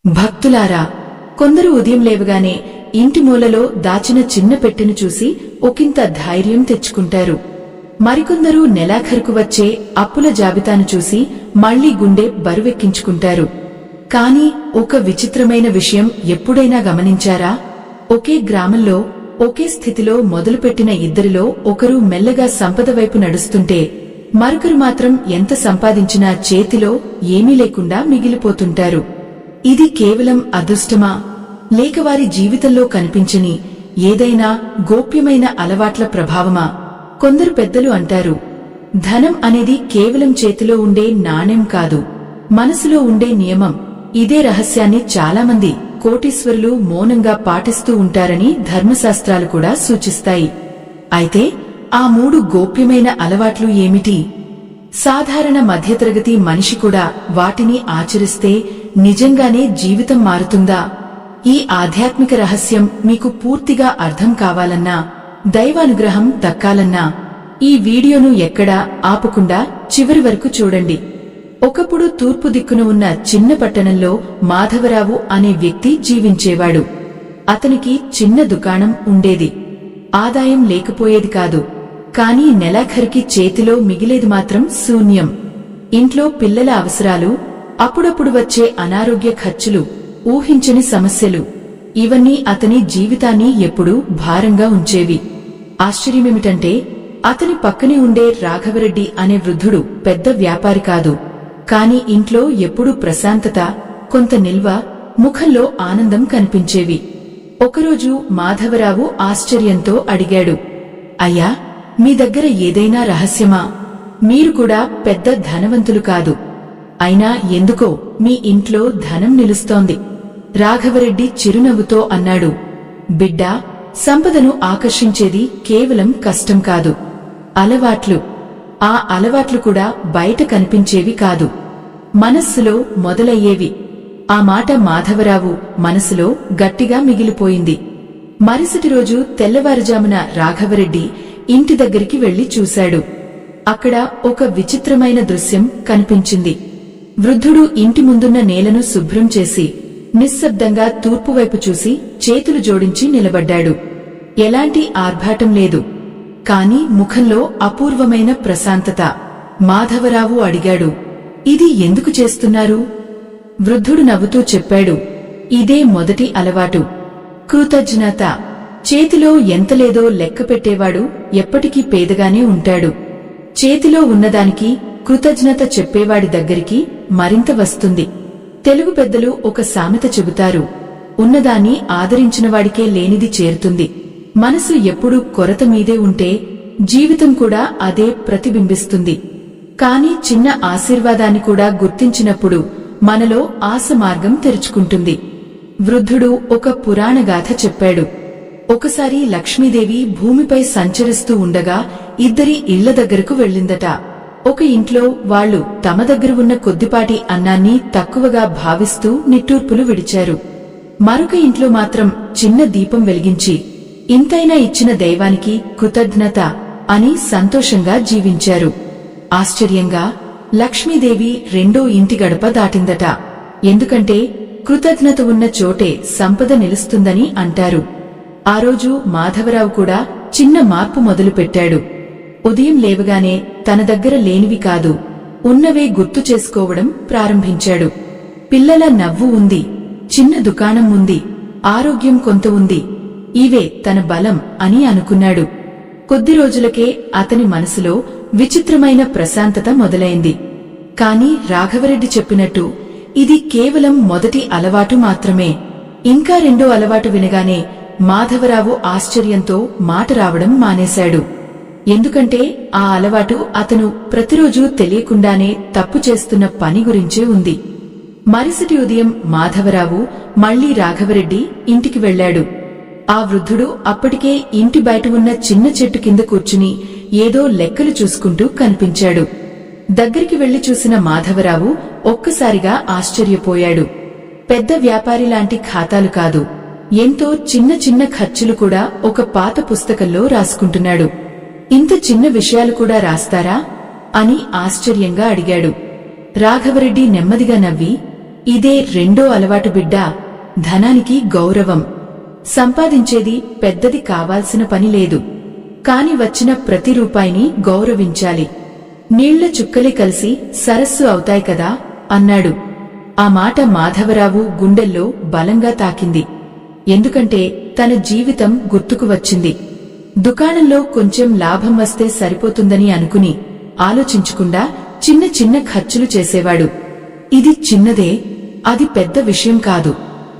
భక్తులారా, కొందరు ఉదయం లేవగానే ఇంటి మూలలో దాచిన చిన్న పెట్టెను చూసి ఒకంత ధైర్యం తెచ్చుకుంటారు. మరికొందరు నెలాఖరుకు వచ్చే అప్పుల జాబితాను చూసి మళ్లీ గుండె బరువెక్కించుకుంటారు. కాని ఒక విచిత్రమైన విషయం ఎప్పుడైనా గమనించారా? ఒకే గ్రామంలో ఒకే స్థితిలో మొదలుపెట్టిన ఇద్దరిలో ఒకరు మెల్లగా సంపద వైపు నడుస్తుంటే మరొకరు మాత్రం ఎంత సంపాదించినా చేతిలో ఏమీ లేకుండా మిగిలిపోతుంటారు. ఇది కేవలం అదృష్టమా, లేక వారి జీవితంలో కనిపించని ఏదైనా గోప్యమైన అలవాట్ల ప్రభావమా? కొందరు పెద్దలు అంటారు, ధనం అనేది కేవలం చేతిలో ఉండే నాణెం కాదు, మనసులో ఉండే నియమం. ఇదే రహస్యాన్ని చాలామంది కోటీశ్వరులు మౌనంగా పాటిస్తూ ఉంటారని ధర్మశాస్త్రాలు కూడా సూచిస్తాయి. అయితే ఆ 3 గోప్యమైన అలవాట్లు ఏమిటి? సాధారణ మధ్యతరగతి మనిషి కూడా వాటిని ఆచరిస్తే నిజంగానే జీవితం మారుతుందా? ఈ ఆధ్యాత్మిక రహస్యం మీకు పూర్తిగా అర్థం కావాలన్నా, దైవానుగ్రహం దక్కాలన్నా ఈ వీడియోను ఎక్కడా ఆపకుండా చివరి వరకు చూడండి. ఒకప్పుడు తూర్పు దిక్కున ఉన్న చిన్న పట్టణంలో మాధవరావు అనే వ్యక్తి జీవించేవాడు. అతనికి చిన్న దుకాణం ఉండేది. ఆదాయం లేకపోయేది కాదు, కాని నెలాఖరికి చేతిలో మిగిలేది మాత్రం శూన్యం. ఇంట్లో పిల్లల అవసరాలు, అప్పుడప్పుడు వచ్చే అనారోగ్య ఖర్చులు, ఊహించని సమస్యలు, ఇవన్నీ అతని జీవితాన్ని ఎప్పుడూ భారంగా ఉంచేవి. ఆశ్చర్యమేమిటంటే అతని పక్కనే ఉండే రాఘవరెడ్డి అనే వృద్ధుడు పెద్ద వ్యాపారి కాదు, కాని ఇంట్లో ఎప్పుడూ ప్రశాంతత, కొంత నిల్వ, ముఖంలో ఆనందం కనిపించేవి. ఒకరోజు మాధవరావు ఆశ్చర్యంతో అడిగాడు, అయ్యా, మీ దగ్గర ఏదైనా రహస్యమా? మీరు కూడా పెద్ద ధనవంతులు కాదు, అయినా ఎందుకో మీ ఇంట్లో ధనం నిలుస్తోంది. రాఘవరెడ్డి చిరునవ్వుతో అన్నాడు, బిడ్డా, సంపదను ఆకర్షించేది కేవలం కష్టం కాదు, అలవాట్లు. ఆ అలవాట్లు కూడా బయట కనిపించేవి కాదు, మనస్సులో మొదలయ్యేవి. ఆ మాట మాధవరావు మనసులో గట్టిగా మిగిలిపోయింది. మరుసటి రోజు తెల్లవారుజామున రాఘవరెడ్డి ఇంటి దగ్గరికి వెళ్లి చూశాడు. అక్కడ ఒక విచిత్రమైన దృశ్యం కనిపించింది. వృద్ధుడు ఇంటి ముందున్న నేలను శుభ్రం చేసి నిశ్శబ్దంగా తూర్పువైపు చూసి చేతులు జోడించి నిలబడ్డాడు. ఎలాంటి ఆర్భాటం లేదు, కాని ముఖంలో అపూర్వమైన ప్రశాంతత. మాధవరావు అడిగాడు, ఇది ఎందుకు చేస్తున్నారు? వృద్ధుడు నవ్వుతూ చెప్పాడు, ఇదే మొదటి అలవాటు, కృతజ్ఞత. చేతిలో ఎంత లేదో లెక్క పెట్టేవాడు ఎప్పటికీ పేదగానే ఉంటాడు. చేతిలో ఉన్నదానికి కృతజ్ఞత చెప్పేవాడి దగ్గరికి మరింత వస్తుంది. తెలుగు పెద్దలు ఒక సామెత చెబుతారు, ఉన్నదాన్ని ఆదరించినవాడికే లేనిది చేరుతుంది. మనసు ఎప్పుడూ కొరత మీదే ఉంటే జీవితం కూడా అదే ప్రతిబింబిస్తుంది. కాని చిన్న ఆశీర్వాదాన్ని కూడా గుర్తించినప్పుడు మనలో ఆశ మార్గం తెరుచుకుంటుంది. వృద్ధుడు ఒక పురాణగాథ చెప్పాడు. ఒకసారి లక్ష్మీదేవి భూమిపై సంచరిస్తూ ఉండగా ఇద్దరి ఇళ్ల దగ్గరకు వెళ్ళిందట. ఒక ఇంట్లో వాళ్లు తమ దగ్గర ఉన్న కొద్దిపాటి అన్నాన్ని తక్కువగా భావిస్తూ నిట్టూర్పులు విడిచారు. మరొక ఇంట్లో మాత్రం చిన్న దీపం వెలిగించి ఇంతైనా ఇచ్చిన దైవానికి కృతజ్ఞత అని సంతోషంగా జీవించారు. ఆశ్చర్యంగా లక్ష్మీదేవి రెండో ఇంటి గడప దాటిందట. ఎందుకంటే కృతజ్ఞత ఉన్న చోటే సంపద నిలుస్తుందని అంటారు. ఆ రోజు మాధవరావు కూడా చిన్న మార్పు మొదలుపెట్టాడు. ఉదయం లేవగానే తన దగ్గర లేనివి కాదు, ఉన్నవే గుర్తు చేసుకోవడం ప్రారంభించాడు. పిల్లల నవ్వు ఉంది, చిన్న దుకాణం ఉంది, ఆరోగ్యం కొంత ఉంది, ఇవే తన బలం అని అనుకున్నాడు. కొద్ది రోజులకే అతని మనసులో విచిత్రమైన ప్రశాంతత మొదలైంది. కాని రాఘవరెడ్డి చెప్పినట్టు ఇది కేవలం మొదటి అలవాటు మాత్రమే. ఇంకా రెండో అలవాటు వినగానే మాధవరావు ఆశ్చర్యంతో మాట రావడం మానేశాడు. ఎందుకంటే ఆ అలవాటు అతను ప్రతిరోజూ తెలియకుండానే తప్పు చేస్తున్న పని గురించే ఉంది. మరుసటి ఉదయం మాధవరావు మళ్లీ రాఘవరెడ్డి ఇంటికి వెళ్లాడు. ఆ వృద్ధుడు అప్పటికే ఇంటి బయట ఉన్న చిన్న చెట్టు కింద కూర్చుని ఏదో లెక్కలు చూసుకుంటూ కనిపించాడు. దగ్గరికి వెళ్లి చూసిన మాధవరావు ఒక్కసారిగా ఆశ్చర్యపోయాడు. పెద్ద వ్యాపారి లాంటి ఖాతాలు కాదు, ఎంతో చిన్న చిన్న ఖర్చులు కూడా ఒక పాత పుస్తకంలో రాసుకుంటున్నాడు. ఇంత చిన్న విషయాలు కూడా రాస్తారా అని ఆశ్చర్యంగా అడిగాడు. రాఘవరెడ్డి నెమ్మదిగా నవ్వి, ఇదే రెండో అలవాటు బిడ్డా, ధనానికి గౌరవం. సంపాదించేది పెద్దది కావాల్సిన పని లేదు, కాని వచ్చిన ప్రతి రూపాయిని గౌరవించాలి. నీళ్ల చుక్కలే కలిసి సరస్సు అవుతాయి కదా అన్నాడు. ఆ మాట మాధవరావు గుండెల్లో బలంగా తాకింది. ఎందుకంటే తన జీవితం గుర్తుకు వచ్చింది. దుకాణంలో కొంచెం లాభం వస్తే సరిపోతుందని అనుకుని ఆలోచించకుండా చిన్న చిన్న ఖర్చులు చేసేవాడు. ఇది చిన్నదే, అది పెద్ద విషయం కాదు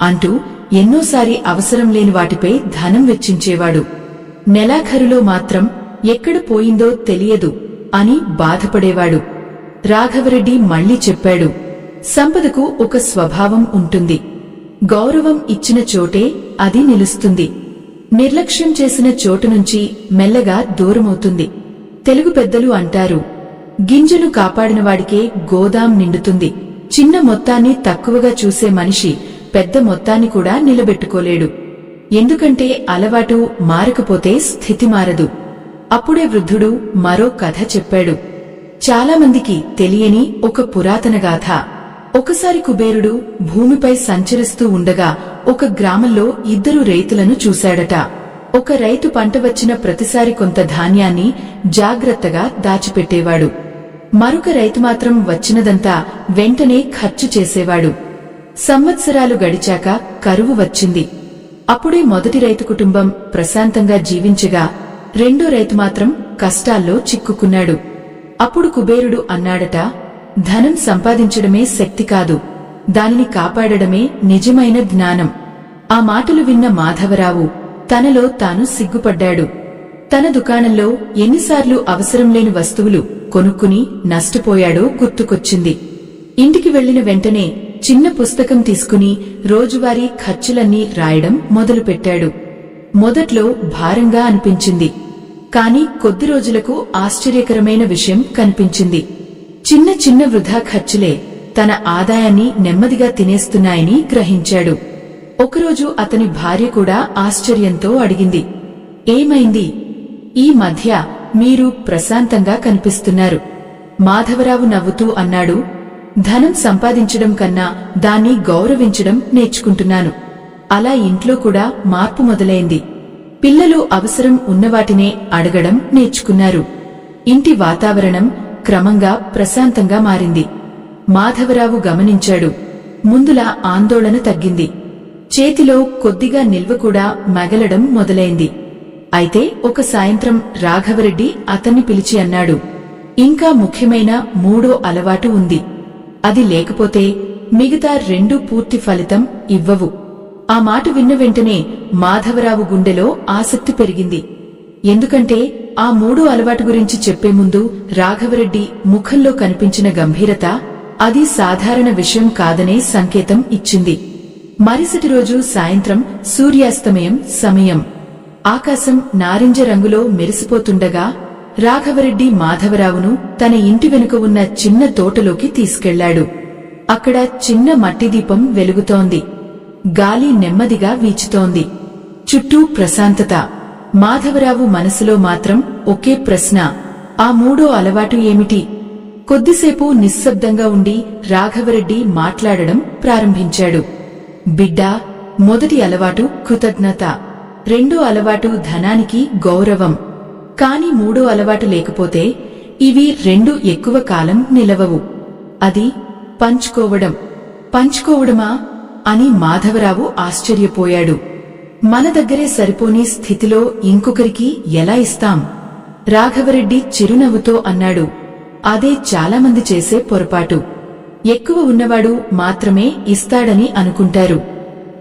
అంటూ ఎన్నోసారి అవసరం లేని వాటిపై ధనం వెచ్చించేవాడు. నెలాఖరులో మాత్రం ఎక్కడ పోయిందో తెలియదు అని బాధపడేవాడు. రాఘవరెడ్డి మళ్లీ చెప్పాడు, సంపదకు ఒక స్వభావం ఉంటుంది. గౌరవం ఇచ్చిన చోటే అది నిలుస్తుంది. నిర్లక్ష్యం చేసిన చోటు నుంచి మెల్లగా దూరమవుతుంది. తెలుగు పెద్దలు అంటారు, గింజలు కాపాడినవాడికే గోదాం నిండుతుంది. చిన్న మొత్తాన్ని తక్కువగా చూసే మనిషి పెద్ద మొత్తాన్ని కూడా నిలబెట్టుకోలేడు. ఎందుకంటే అలవాటు మారకపోతే స్థితి మారదు. అప్పుడే వృద్ధుడు మరో కథ చెప్పాడు. చాలామందికి తెలియని ఒక పురాతన గాథ. ఒకసారి కుబేరుడు భూమిపై సంచరిస్తూ ఉండగా ఒక గ్రామంలో ఇద్దరు రైతులను చూశాడట. ఒక రైతు పంట వచ్చిన ప్రతిసారి కొంత ధాన్యాన్ని జాగ్రత్తగా దాచిపెట్టేవాడు. మరొక రైతు మాత్రం వచ్చినదంతా వెంటనే ఖర్చు చేసేవాడు. సంవత్సరాలు గడిచాక కరువు వచ్చింది. అప్పుడే మొదటి రైతు కుటుంబం ప్రశాంతంగా జీవించగా రెండో రైతు మాత్రం కష్టాల్లో చిక్కుకున్నాడు. అప్పుడు కుబేరుడు అన్నాడట, ధనం సంపాదించడమే శక్తి కాదు, దానిని కాపాడడమే నిజమైన జ్ఞానం. ఆ మాటలు విన్న మాధవరావు తనలో తాను సిగ్గుపడ్డాడు. తన దుకాణంలో ఎన్నిసార్లు అవసరం లేని వస్తువులు కొనుక్కుని నష్టపోయాడో గుర్తుకొచ్చింది. ఇంటికి వెళ్లిన వెంటనే చిన్న పుస్తకం తీసుకుని రోజువారీ ఖర్చులన్నీ రాయడం మొదలుపెట్టాడు. మొదట్లో భారంగా అనిపించింది, కాని కొద్ది రోజులకు ఆశ్చర్యకరమైన విషయం కనిపించింది. చిన్న చిన్న వృధా ఖర్చులే తన ఆదాయాన్ని నెమ్మదిగా తినేస్తున్నాయని గ్రహించాడు. ఒకరోజు అతని భార్య కూడా ఆశ్చర్యంతో అడిగింది, ఏమైంది? ఈ మధ్య మీరు ప్రశాంతంగా కనిపిస్తున్నారు. మాధవరావు నవ్వుతూ అన్నాడు, ధనం సంపాదించడం కన్నా దాన్ని గౌరవించడం నేర్చుకుంటున్నాను. అలా ఇంట్లో కూడా మార్పు మొదలైంది. పిల్లలు అవసరం ఉన్నవాటినే అడగడం నేర్చుకున్నారు. ఇంటి వాతావరణం క్రమంగా ప్రశాంతంగా మారింది. మాధవరావు గమనించాడు, ముందులా ఆందోళన తగ్గింది. చేతిలో కొద్దిగా నిల్వ కూడా మగలడం మొదలైంది. అయితే ఒక సాయంత్రం రాఘవరెడ్డి అతన్ని పిలిచి అన్నాడు, ఇంకా ముఖ్యమైన మూడో అలవాటు ఉంది. అది లేకపోతే మిగతా రెండు పూర్తి ఫలితం ఇవ్వవు. ఆ మాట విన్న వెంటనే మాధవరావు గుండెలో ఆసక్తి పెరిగింది. ఎందుకంటే ఆ మూడో అలవాటు గురించి చెప్పే ముందు రాఘవరెడ్డి ముఖంలో కనిపించిన గంభీరత అది సాధారణ విషయం కాదనే సంకేతం ఇచ్చింది. మరుసటి రోజు సాయంత్రం సూర్యాస్తమయం సమయం. ఆకాశం నారింజ రంగులో మెరిసిపోతుండగా రాఘవరెడ్డి మాధవరావును తన ఇంటి వెనుక ఉన్న చిన్న తోటలోకి తీసుకెళ్లాడు. అక్కడ చిన్న మట్టి దీపం వెలుగుతోంది. గాలి నెమ్మదిగా వీచుతోంది. చుట్టూ ప్రశాంతత. మాధవరావు మనసులో మాత్రం ఒకే ప్రశ్న, ఆ మూడో అలవాటు ఏమిటి? కొద్దిసేపు నిశ్శబ్దంగా ఉండి రాఘవరెడ్డి మాట్లాడడం ప్రారంభించాడు. బిడ్డా, మొదటి అలవాటు కృతజ్ఞత, రెండో అలవాటు ధనానికి గౌరవం. కాని మూడో అలవాటు లేకపోతే ఇవి రెండు ఎక్కువ కాలం నిలవవు. అది పంచుకోవడం. పంచుకోవడమా అని మాధవరావు ఆశ్చర్యపోయాడు. మన దగ్గరే సరిపోని స్థితిలో ఇంకొకరికి ఎలా ఇస్తాం? రాఘవరెడ్డి చిరునవ్వుతో అన్నాడు, అదే చాలామంది చేసే పొరపాటు. ఎక్కువ ఉన్నవాడు మాత్రమే ఇస్తాడని అనుకుంటారు.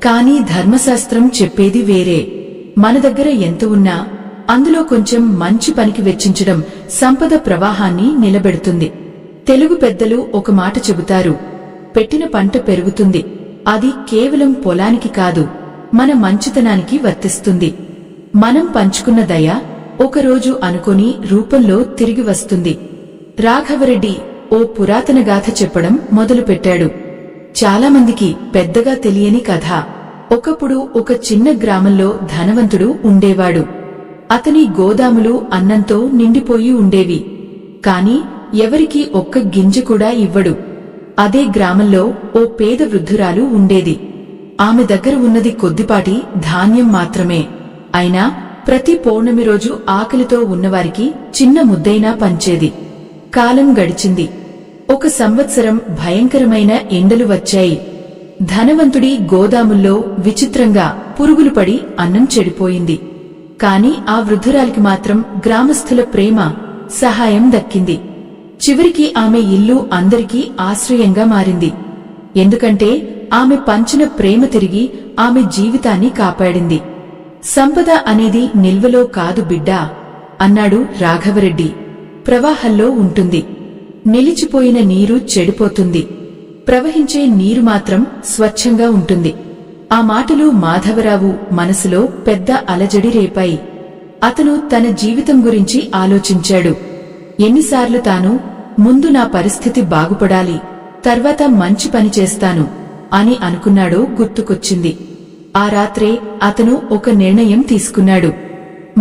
కాని ధర్మశాస్త్రం చెప్పేది వేరే. మన దగ్గర ఎంత ఉన్నా అందులో కొంచెం మంచి పనికి వెచ్చించడం సంపద ప్రవాహాన్ని నిలబెడుతుంది. తెలుగు పెద్దలు ఒక మాట చెబుతారు, పెట్టిన పంట పెరుగుతుంది. అది కేవలం పొలానికి కాదు, మన మంచితనానికి వర్తిస్తుంది. మనం పంచుకున్న దయ ఒకరోజు అనుకోని రూపంలో తిరిగి వస్తుంది. రాఘవరెడ్డి ఓ పురాతన గాథ చెప్పడం మొదలుపెట్టాడు. చాలామందికి పెద్దగా తెలియని కథ. ఒకప్పుడు ఒక చిన్న గ్రామంలో ధనవంతుడు ఉండేవాడు. అతని గోదాములు అన్నంతో నిండిపోయి ఉండేవి. కాని ఎవరికీ ఒక్క గింజ కూడా ఇవ్వడు. అదే గ్రామంలో ఓ పేద వృద్ధురాలు ఉండేది. ఆమె దగ్గర ఉన్నది కొద్దిపాటి ధాన్యం మాత్రమే. అయినా ప్రతి పౌర్ణమి రోజు ఆకలితో ఉన్నవారికి చిన్న ముద్దైనా పంచేది. కాలం గడిచింది. ఒక సంవత్సరం భయంకరమైన ఎండలు వచ్చాయి. ధనవంతుడి గోదాముల్లో విచిత్రంగా పురుగులు పడి అన్నం చెడిపోయింది. కాని ఆ వృద్ధురాలికి మాత్రం గ్రామస్థుల ప్రేమ, సహాయం దక్కింది. చివరికి ఆమె ఇల్లు అందరికీ ఆశ్రయంగా మారింది. ఎందుకంటే ఆమె పంచిన ప్రేమ తిరిగి ఆమె జీవితాన్ని కాపాడింది. సంపద అనేది నిల్వలో కాదు బిడ్డా అన్నాడు రాఘవరెడ్డి. ప్రవాహంలో ఉంటుంది. నిలిచిపోయిన నీరు చెడిపోతుంది. ప్రవహించే నీరు మాత్రం స్వచ్ఛంగా ఉంటుంది. ఆ మాటలు మాధవరావు మనసులో పెద్ద అలజడి రేపాయి. అతను తన జీవితం గురించి ఆలోచించాడు. ఎన్నిసార్లు తాను ముందు నా పరిస్థితి బాగుపడాలి, తర్వాత మంచి పని చేస్తాను అని అనుకున్నాడో గుర్తుకొచ్చింది. ఆ రాత్రే అతను ఒక నిర్ణయం తీసుకున్నాడు.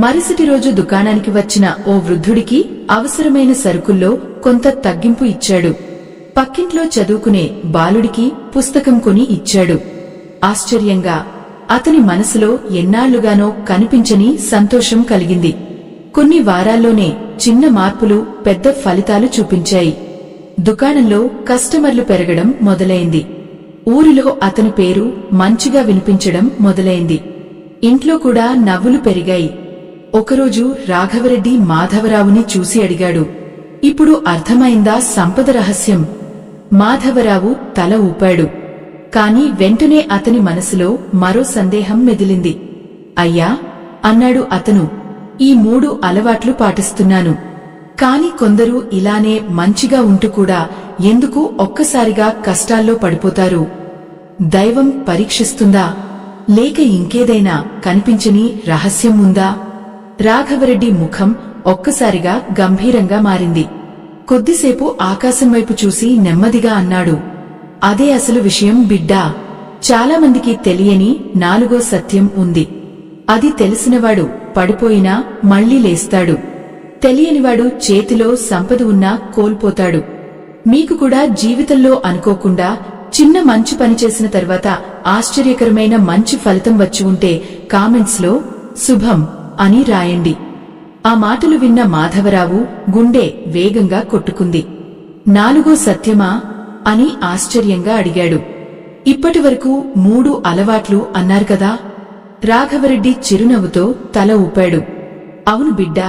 మరుసటి రోజు దుకాణానికి వచ్చిన ఓ వృద్ధుడికి అవసరమైన సరుకుల్లో కొంత తగ్గింపు ఇచ్చాడు. పక్కింట్లో చదువుకునే బాలుడికి పుస్తకం కొని ఇచ్చాడు. ఆశ్చర్యంగా అతని మనసులో ఎన్నాళ్లుగానో కనిపించని సంతోషం కలిగింది. కొన్ని వారాల్లోనే చిన్న మార్పులు పెద్ద ఫలితాలు చూపించాయి. దుకాణంలో కస్టమర్లు పెరగడం మొదలైంది. ఊరిలో అతని పేరు మంచిగా వినిపించడం మొదలైంది. ఇంట్లో కూడా నవ్వులు పెరిగాయి. ఒకరోజు రాఘవరెడ్డి మాధవరావుని చూసి అడిగాడు, ఇప్పుడు అర్థమైందా సంపద రహస్యం? మాధవరావు తల ఊపాడు. కాని వెంటనే అతని మనసులో మరో సందేహం మెదిలింది. అయ్యా అన్నాడు అతను, ఈ 3 అలవాట్లు పాటిస్తున్నాను. కాని కొందరు ఇలానే మంచిగా ఉంటూ కూడా ఎందుకు ఒక్కసారిగా కష్టాల్లో పడిపోతారు? దైవం పరీక్షిస్తుందా, లేక ఇంకేదైనా కనిపించని రహస్యం ఉందా? రాఘవరెడ్డి ముఖం ఒక్కసారిగా గంభీరంగా మారింది. కొద్దిసేపు ఆకాశం వైపు చూసి నెమ్మదిగా అన్నాడు, అదే అసలు విషయం బిడ్డా. చాలామందికి తెలియని 4వ సత్యం ఉంది. అది తెలిసినవాడు పడిపోయినా మళ్లీ లేస్తాడు. తెలియనివాడు చేతిలో సంపద ఉన్నా కోల్పోతాడు. మీకు కూడా జీవితంలో అనుకోకుండా చిన్న మంచి పని చేసిన తర్వాత ఆశ్చర్యకరమైన మంచి ఫలితం వచ్చి ఉంటే కామెంట్స్లో శుభం అని రాయండి. ఆ మాటలు విన్న మాధవరావు గుండె వేగంగా కొట్టుకుంది. 4వ సత్యమా అని ఆశ్చర్యంగా అడిగాడు. ఇప్పటివరకు 3 అలవాట్లు అన్నారు కదా? రాఘవరెడ్డి చిరునవ్వుతో తల ఊపాడు. అవును బిడ్డా,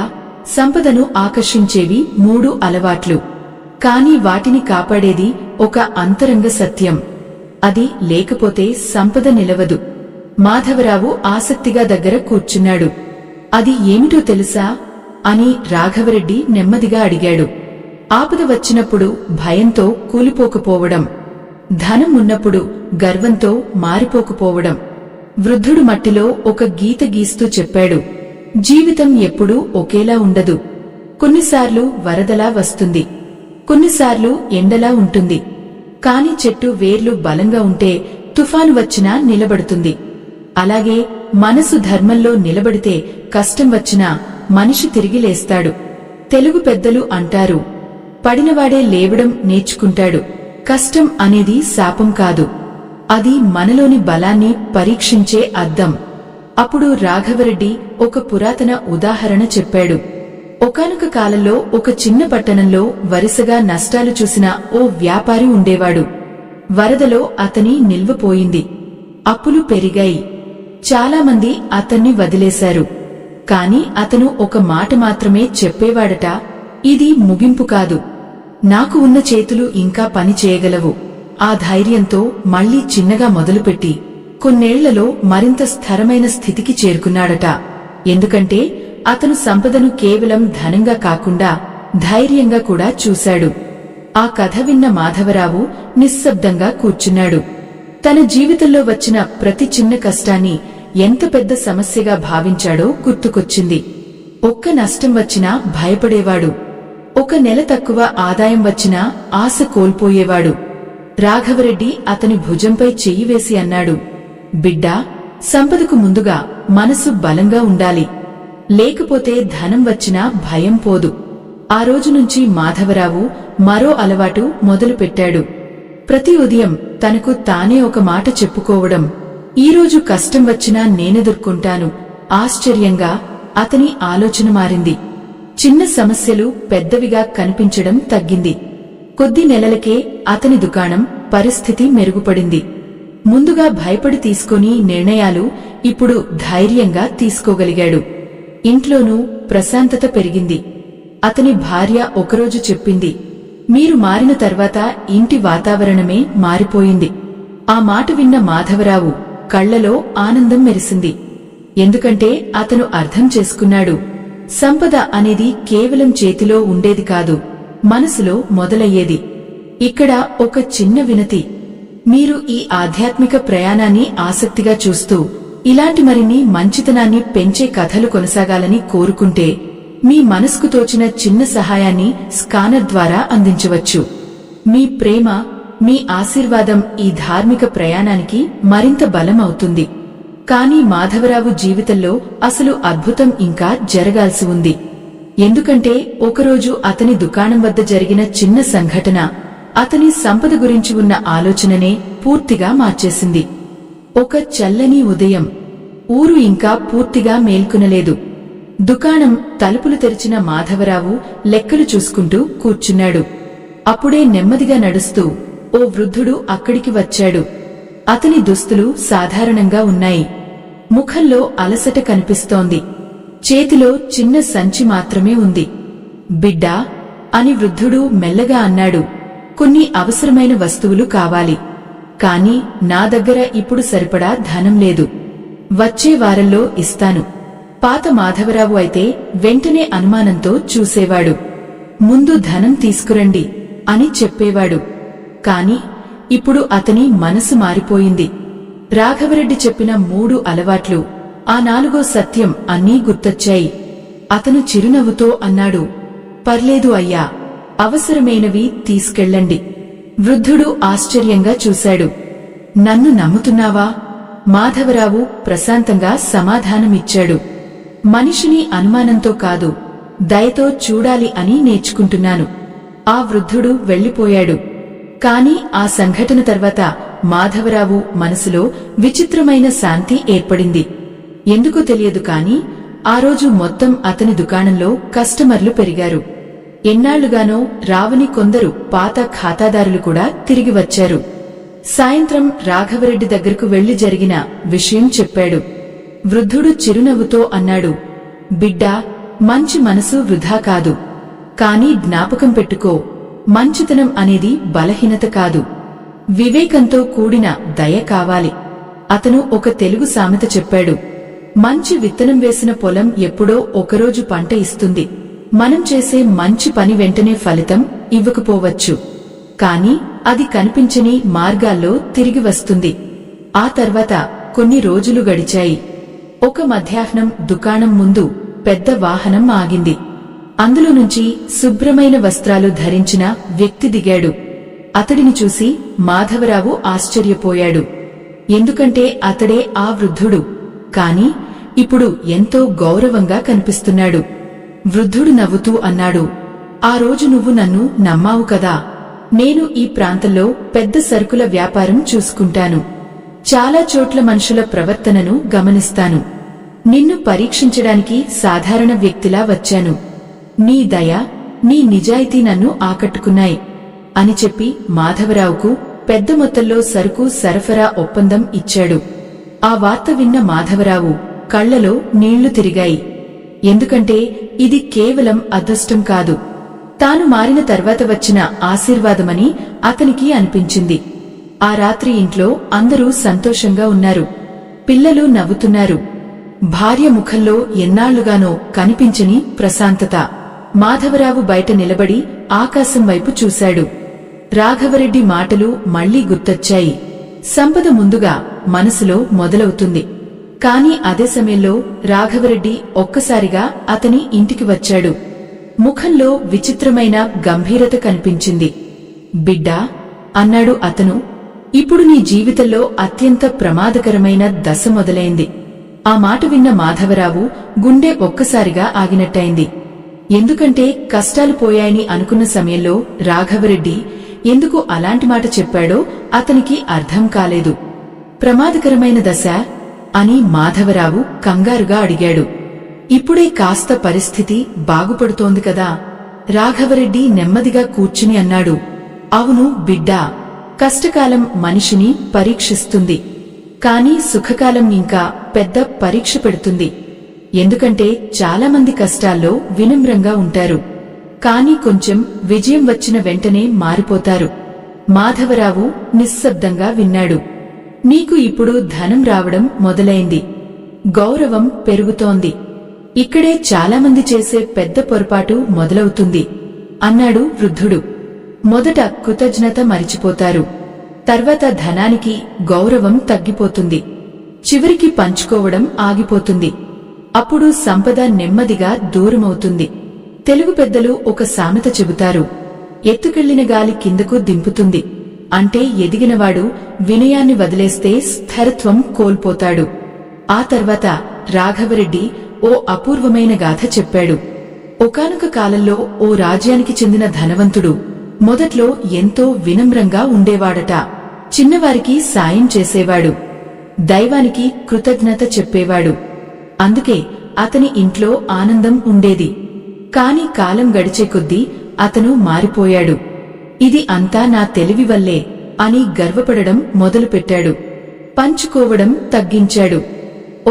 సంపదను ఆకర్షించేవి 3 అలవాట్లు. కాని వాటిని కాపాడేది ఒక అంతరంగ సత్యం. అది లేకపోతే సంపద నిలవదు. మాధవరావు ఆసక్తిగా దగ్గర కూర్చున్నాడు. అది ఏమిటో తెలుసా అని రాఘవరెడ్డి నెమ్మదిగా అడిగాడు. ఆపద వచ్చినప్పుడు భయంతో కూలిపోకపోవడం, ధనం ఉన్నప్పుడు గర్వంతో మారిపోకపోవడం. వృద్ధుడు మట్టిలో ఒక గీత గీస్తూ చెప్పాడు, జీవితం ఎప్పుడూ ఒకేలా ఉండదు. కొన్నిసార్లు వరదలా వస్తుంది, కొన్నిసార్లు ఎండలా ఉంటుంది. కాని చెట్టు వేర్లు బలంగా ఉంటే తుఫాను వచ్చినా నిలబడుతుంది. అలాగే మనసు ధర్మంలో నిలబడితే కష్టం వచ్చినా మనిషి తిరిగి లేస్తాడు. తెలుగు పెద్దలు అంటారు, పడినవాడే లేవడం నేర్చుకుంటాడు. కష్టం అనేది శాపం కాదు, అది మనలోని బలాన్ని పరీక్షించే అద్దం. అప్పుడు రాఘవరెడ్డి ఒక పురాతన ఉదాహరణ చెప్పాడు. ఒకానొక కాలంలో ఒక చిన్న పట్టణంలో వరుసగా నష్టాలు చూసిన ఓ వ్యాపారి ఉండేవాడు. వరదలో అతని నిల్వపోయింది. అప్పులు పెరిగాయి. చాలామంది అతన్ని వదిలేశారు. కాని అతను ఒక మాట మాత్రమే చెప్పేవాడట, ఇది ముగింపు కాదు. నాకు ఉన్న చేతులు ఇంకా పని చేయగలవు. ఆ ధైర్యంతో మళ్లీ చిన్నగా మొదలుపెట్టి కొన్నేళ్లలో మరింత స్థిరమైన స్థితికి చేరుకున్నాడట. ఎందుకంటే అతను సంపదను కేవలం ధనంగా కాకుండా ధైర్యంగా కూడా చూశాడు. ఆ కథ విన్న మాధవరావు నిశ్శబ్దంగా కూర్చున్నాడు. తన జీవితంలో వచ్చిన ప్రతి చిన్న కష్టాన్ని ఎంత పెద్ద సమస్యగా భావించాడో గుర్తుకొచ్చింది. ఒక్క నష్టం వచ్చినా భయపడేవాడు. ఒక నెల తక్కువ ఆదాయం వచ్చినా ఆశ కోల్పోయేవాడు. రాఘవరెడ్డి అతని భుజంపై చెయ్యి వేసి అన్నాడు, బిడ్డా, సంపదకు ముందుగా మనసు బలంగా ఉండాలి. లేకపోతే ధనం వచ్చినా భయం పోదు. ఆ రోజు నుంచి మాధవరావు మరో అలవాటు మొదలుపెట్టాడు. ప్రతి ఉదయం తనకు తానే ఒక మాట చెప్పుకోవడం, ఈరోజు కష్టం వచ్చినా నేనెదుర్కొంటాను. ఆశ్చర్యంగా అతని ఆలోచన మారింది. చిన్న సమస్యలు పెద్దవిగా కనిపించడం తగ్గింది. కొద్ది నెలలకే అతని దుకాణం పరిస్థితి మెరుగుపడింది. ముందుగా భయపడి తీసుకొని నిర్ణయాలు ఇప్పుడు ధైర్యంగా తీసుకోగలిగాడు. ఇంట్లోనూ ప్రశాంతత పెరిగింది. అతని భార్య ఒకరోజు చెప్పింది, మీరు మారిన తర్వాత ఇంటి వాతావరణమే మారిపోయింది. ఆ మాట విన్న మాధవరావు కళ్లలో ఆనందం మెరిసింది. ఎందుకంటే అతను అర్థం చేసుకున్నాడు, సంపద అనేది కేవలం చేతిలో ఉండేది కాదు, మనసులో మొదలయ్యేది. ఇక్కడ ఒక చిన్న వినతి, మీరు ఈ ఆధ్యాత్మిక ప్రయాణాన్ని ఆసక్తిగా చూస్తూ ఇలాంటి మరిన్ని మంచితనాన్ని పెంచే కథలు కొనసాగాలని కోరుకుంటే మీ మనసుకు తోచిన చిన్న సహాయాన్ని స్కానర్ ద్వారా అందించవచ్చు. మీ ప్రేమ, మీ ఆశీర్వాదం ఈ ధార్మిక ప్రయాణానికి మరింత బలం అవుతుంది. కానీ మాధవరావు జీవితంలో అసలు అద్భుతం ఇంకా జరగాల్సి ఉంది. ఎందుకంటే ఒకరోజు అతని దుకాణం వద్ద జరిగిన చిన్న సంఘటన అతని సంపద గురించి ఉన్న ఆలోచననే పూర్తిగా మార్చేసింది. ఒక చల్లని ఉదయం, ఊరు ఇంకా పూర్తిగా మేల్కొనలేదు. దుకాణం తలుపులు తెరిచిన మాధవరావు లెక్కలు చూసుకుంటూ కూర్చున్నాడు. అప్పుడే నెమ్మదిగా నడుస్తూ ఓ వృద్ధుడు అక్కడికి వచ్చాడు. అతని దుస్తులు సాధారణంగా ఉన్నాయి. ముఖంలో అలసట కనిపిస్తోంది. చేతిలో చిన్న సంచి మాత్రమే ఉంది. బిడ్డా అని వృద్ధుడు మెల్లగా అన్నాడు, కొన్ని అవసరమైన వస్తువులు కావాలి. కాని నా దగ్గర ఇప్పుడు సరిపడా ధనం లేదు. వచ్చే వారంలో ఇస్తాను. పాత మాధవరావు అయితే వెంటనే అనుమానంతో చూసేవాడు. ముందు ధనం తీసుకురండి అని చెప్పేవాడు. కాని ఇప్పుడు అతని మనసు మారిపోయింది. రాఘవరెడ్డి చెప్పిన 3 అలవాట్లు, ఆ 4వ సత్యం అన్నీ గుర్తొచ్చాయి. అతను చిరునవ్వుతో అన్నాడు, పర్లేదు అయ్యా, అవసరమైనవి తీసుకెళ్ళండి. వృద్ధుడు ఆశ్చర్యంగా చూశాడు. నన్ను నమ్ముతున్నావా? మాధవరావు ప్రశాంతంగా సమాధానమిచ్చాడు. మనిషిని అనుమానంతో కాదు, దయతో చూడాలి అని నేర్చుకుంటున్నాను. ఆ వృద్ధుడు వెళ్లిపోయాడు. కాని ఆ సంఘటన తర్వాత మాధవరావు మనసులో విచిత్రమైన శాంతి ఏర్పడింది. ఎందుకో తెలియదు కాని ఆ రోజు మొత్తం అతని దుకాణంలో కస్టమర్లు పెరిగారు. ఎన్నాళ్లుగానో రావని కొందరు పాత ఖాతాదారులు కూడా తిరిగి వచ్చారు. సాయంత్రం రాఘవరెడ్డి దగ్గరకు వెళ్లి జరిగిన విషయం చెప్పాడు. వృద్ధుడు చిరునవ్వుతో అన్నాడు, బిడ్డా, మంచి మనసు వృధా కాదు. కాని జ్ఞాపకం పెట్టుకో, మంచితనం అనేది బలహీనత కాదు, వివేకంతో కూడిన దయ కావాలి. అతను ఒక తెలుగు సామెత చెప్పాడు, మంచి విత్తనం వేసిన పొలం ఎప్పుడో ఒకరోజు పంట ఇస్తుంది. మనం చేసే మంచి పని వెంటనే ఫలితం ఇవ్వకపోవచ్చు, కాని అది కనిపించని మార్గాల్లో తిరిగి వస్తుంది. ఆ తర్వాత కొన్ని రోజులు గడిచాయి. ఒక మధ్యాహ్నం దుకాణం ముందు పెద్ద వాహనం ఆగింది. అందులో నుంచి శుభ్రమైన వస్త్రాలు ధరించిన వ్యక్తి దిగాడు. అతడిని చూసి మాధవరావు ఆశ్చర్యపోయాడు. ఎందుకంటే అతడే ఆ వృద్ధుడు. కాని ఇప్పుడు ఎంతో గౌరవంగా కనిపిస్తున్నాడు. వృద్ధుడు నవ్వుతూ అన్నాడు, ఆ రోజు నువ్వు నన్ను నమ్మావు కదా. నేను ఈ ప్రాంతంలో పెద్ద సరుకుల వ్యాపారం చూసుకుంటాను. చాలా చోట్ల మనుషుల ప్రవర్తనను గమనిస్తాను. నిన్ను పరీక్షించడానికి సాధారణ వ్యక్తిలా వచ్చాను. నీ దయ, నీ నిజాయితీ నన్ను ఆకట్టుకున్నాయి అని చెప్పి మాధవరావుకు పెద్ద మొత్తంలో సరుకు సరఫరా ఒప్పందం ఇచ్చాడు. ఆ వార్త విన్న మాధవరావు కళ్లలో నీళ్లు తిరిగాయి. ఎందుకంటే ఇది కేవలం అదృష్టం కాదు, తాను మారిన తర్వాత వచ్చిన ఆశీర్వాదమని అతనికి అనిపించింది. ఆ రాత్రి ఇంట్లో అందరూ సంతోషంగా ఉన్నారు. పిల్లలు నవ్వుతున్నారు. భార్య ముఖంలో ఎన్నాళ్లుగానో కనిపించని ప్రశాంతత. మాధవరావు బయట నిలబడి ఆకాశం వైపు చూశాడు. రాఘవరెడ్డి మాటలు మళ్లీ గుర్తొచ్చాయి. సంపద ముందుగా మనసులో మొదలవుతుంది. కాని అదే సమయంలో రాఘవరెడ్డి ఒక్కసారిగా అతని ఇంటికి వచ్చాడు. ముఖంలో విచిత్రమైన గంభీరత కనిపించింది. బిడ్డా, అన్నాడు అతను, ఇప్పుడు నీ జీవితంలో అత్యంత ప్రమాదకరమైన దశ మొదలైంది. ఆ మాట విన్న మాధవరావు గుండె ఒక్కసారిగా ఆగినట్టయింది. ఎందుకంటే కష్టాలు పోయాయని అనుకున్న సమయంలో రాఘవరెడ్డి ఎందుకు అలాంటి మాట చెప్పాడో అతనికి అర్థం కాలేదు. ప్రమాదకరమైన దశ అని మాధవరావు కంగారుగా అడిగాడు. ఇప్పుడే కాస్త పరిస్థితి బాగుపడుతోంది కదా. రాఘవరెడ్డి నెమ్మదిగా కూర్చుని అన్నాడు. అవును బిడ్డా, కష్టకాలం మనిషిని పరీక్షిస్తుంది. కాని సుఖకాలం ఇంకా పెద్ద పరీక్ష పెడుతుంది. ఎందుకంటే చాలామంది కష్టాల్లో వినమ్రంగా ఉంటారు, కాని కొంచెం విజయం వచ్చిన వెంటనే మారిపోతారు. మాధవరావు నిశ్శబ్దంగా విన్నాడు. నీకు ఇప్పుడు ధనం రావడం మొదలైంది, గౌరవం పెరుగుతోంది. ఇక్కడే చాలామంది చేసే పెద్ద పొరపాటు మొదలవుతుంది అన్నాడు వృద్ధుడు. మొదట కృతజ్ఞత మరిచిపోతారు, తర్వాత ధనానికి గౌరవం తగ్గిపోతుంది, చివరికి పంచుకోవడం ఆగిపోతుంది. అప్పుడు సంపద నెమ్మదిగా దూరమవుతుంది. తెలుగు పెద్దలు ఒక సామెత చెబుతారు, ఎత్తుకెళ్లిన గాలి కిందకు దింపుతుంది. అంటే ఎదిగినవాడు వినయాన్ని వదిలేస్తే స్థిరత్వం కోల్పోతాడు. ఆ తర్వాత రాఘవరెడ్డి ఓ అపూర్వమైన గాథ చెప్పాడు. ఒకానొక కాలంలో ఓ రాజ్యానికి చెందిన ధనవంతుడు మొదట్లో ఎంతో వినమ్రంగా ఉండేవాడట. చిన్నవారికి సాయం చేసేవాడు, దైవానికి కృతజ్ఞత చెప్పేవాడు. అందుకే అతని ఇంట్లో ఆనందం ఉండేది. కాని కాలం గడిచే కొద్దీ అతను మారిపోయాడు. ఇది అంతా నా తెలివి వల్లే అని గర్వపడడం మొదలుపెట్టాడు. పంచుకోవడం తగ్గించాడు.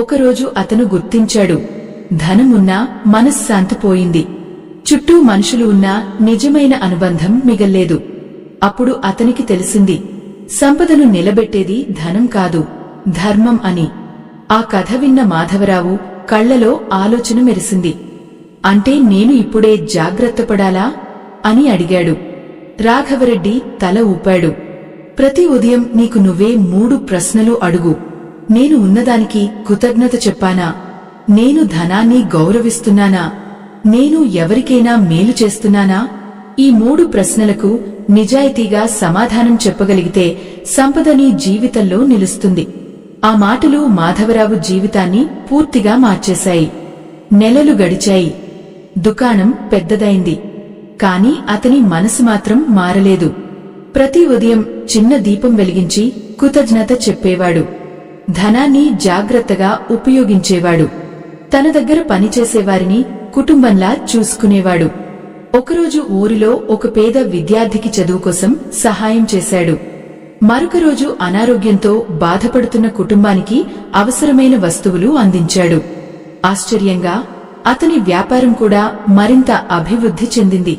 ఒకరోజు అతను గుర్తించాడు, ధనమున్నా మనశ్శాంతి పోయింది, చుట్టూ మనుషులు ఉన్నా నిజమైన అనుబంధం మిగల్లేదు. అప్పుడు అతనికి తెలిసింది, సంపదను నిలబెట్టేది ధనం కాదు, ధర్మం అని. ఆ కథ విన్న మాధవరావు కళ్లలో ఆలోచన మెరిసింది. అంటే నేను ఇప్పుడే జాగ్రత్తపడాలా అని అడిగాడు. రాఘవరెడ్డి తల ఊపాడు. ప్రతి ఉదయం నీకు నువ్వే 3 ప్రశ్నలు అడుగు. నేను ఉన్నదానికి కృతజ్ఞత చెప్పానా? నేను ధనాన్ని గౌరవిస్తున్నానా? నేను ఎవరికైనా మేలు చేస్తున్నానా? ఈ 3 ప్రశ్నలకు నిజాయితీగా సమాధానం చెప్పగలిగితే సంపద నీ జీవితంలో నిలుస్తుంది. ఆ మాటలు మాధవరావు జీవితాన్ని పూర్తిగా మార్చేశాయి. నెలలు గడిచాయి. దుకాణం పెద్దదైంది. కాని అతని మనసు మాత్రం మారలేదు. ప్రతి ఉదయం చిన్న దీపం వెలిగించి కృతజ్ఞత చెప్పేవాడు. ధనాన్ని జాగ్రత్తగా ఉపయోగించేవాడు. తన దగ్గర పనిచేసేవారిని కుటుంబంలా చూసుకునేవాడు. ఒకరోజు ఊరిలో ఒక పేద విద్యార్థికి చదువు కోసం సహాయం చేశాడు. మరొక రోజు అనారోగ్యంతో బాధపడుతున్న కుటుంబానికి అవసరమైన వస్తువులు అందించాడు. ఆశ్చర్యంగా అతని వ్యాపారం కూడా మరింత అభివృద్ధి చెందింది.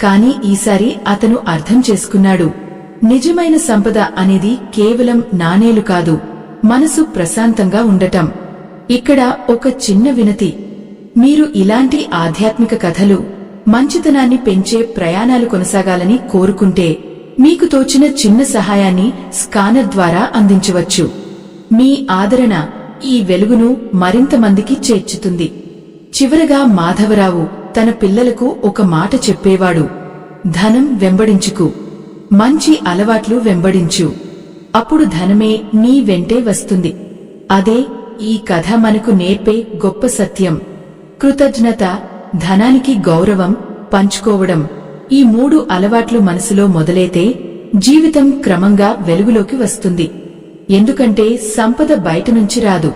కాని ఈసారి అతను అర్థం చేసుకున్నాడు, నిజమైన సంపద అనేది కేవలం నాణేలు కాదు, మనసు ప్రశాంతంగా ఉండటం. ఇక్కడ ఒక చిన్న వినతి, మీరు ఇలాంటి ఆధ్యాత్మిక కథలు, మంచితనాన్ని పెంచే ప్రయాణాలు కొనసాగాలని కోరుకుంటే మీకు తోచిన చిన్న సహాయాన్ని స్కానర్ ద్వారా అందించవచ్చు. మీ ఆదరణ ఈ వెలుగును మరింత మందికి చేర్చుతుంది. చివరగా మాధవరావు తన పిల్లలకు ఒక మాట చెప్పేవాడు, ధనం వెంబడించుకు, మంచి అలవాట్లు వెంబడించు, అప్పుడు ధనమే నీ వెంటే వస్తుంది. అదే ఈ కథ మనకు నేర్పే గొప్ప సత్యం. కృతజ్ఞత, ధనానికి గౌరవం, పంచుకోవడం, ఈ 3 అలవాట్లు మనసులో మొదలైతే జీవితం క్రమంగా వెలుగులోకి వస్తుంది. ఎందుకంటే సంపద బయట నుంచి రాదు,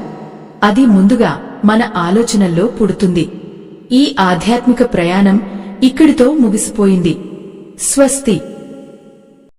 అది ముందుగా మన ఆలోచనల్లో పుడుతుంది. ఈ ఆధ్యాత్మిక ప్రయాణం ఇక్కడితో ముగిసిపోయింది. స్వస్తి.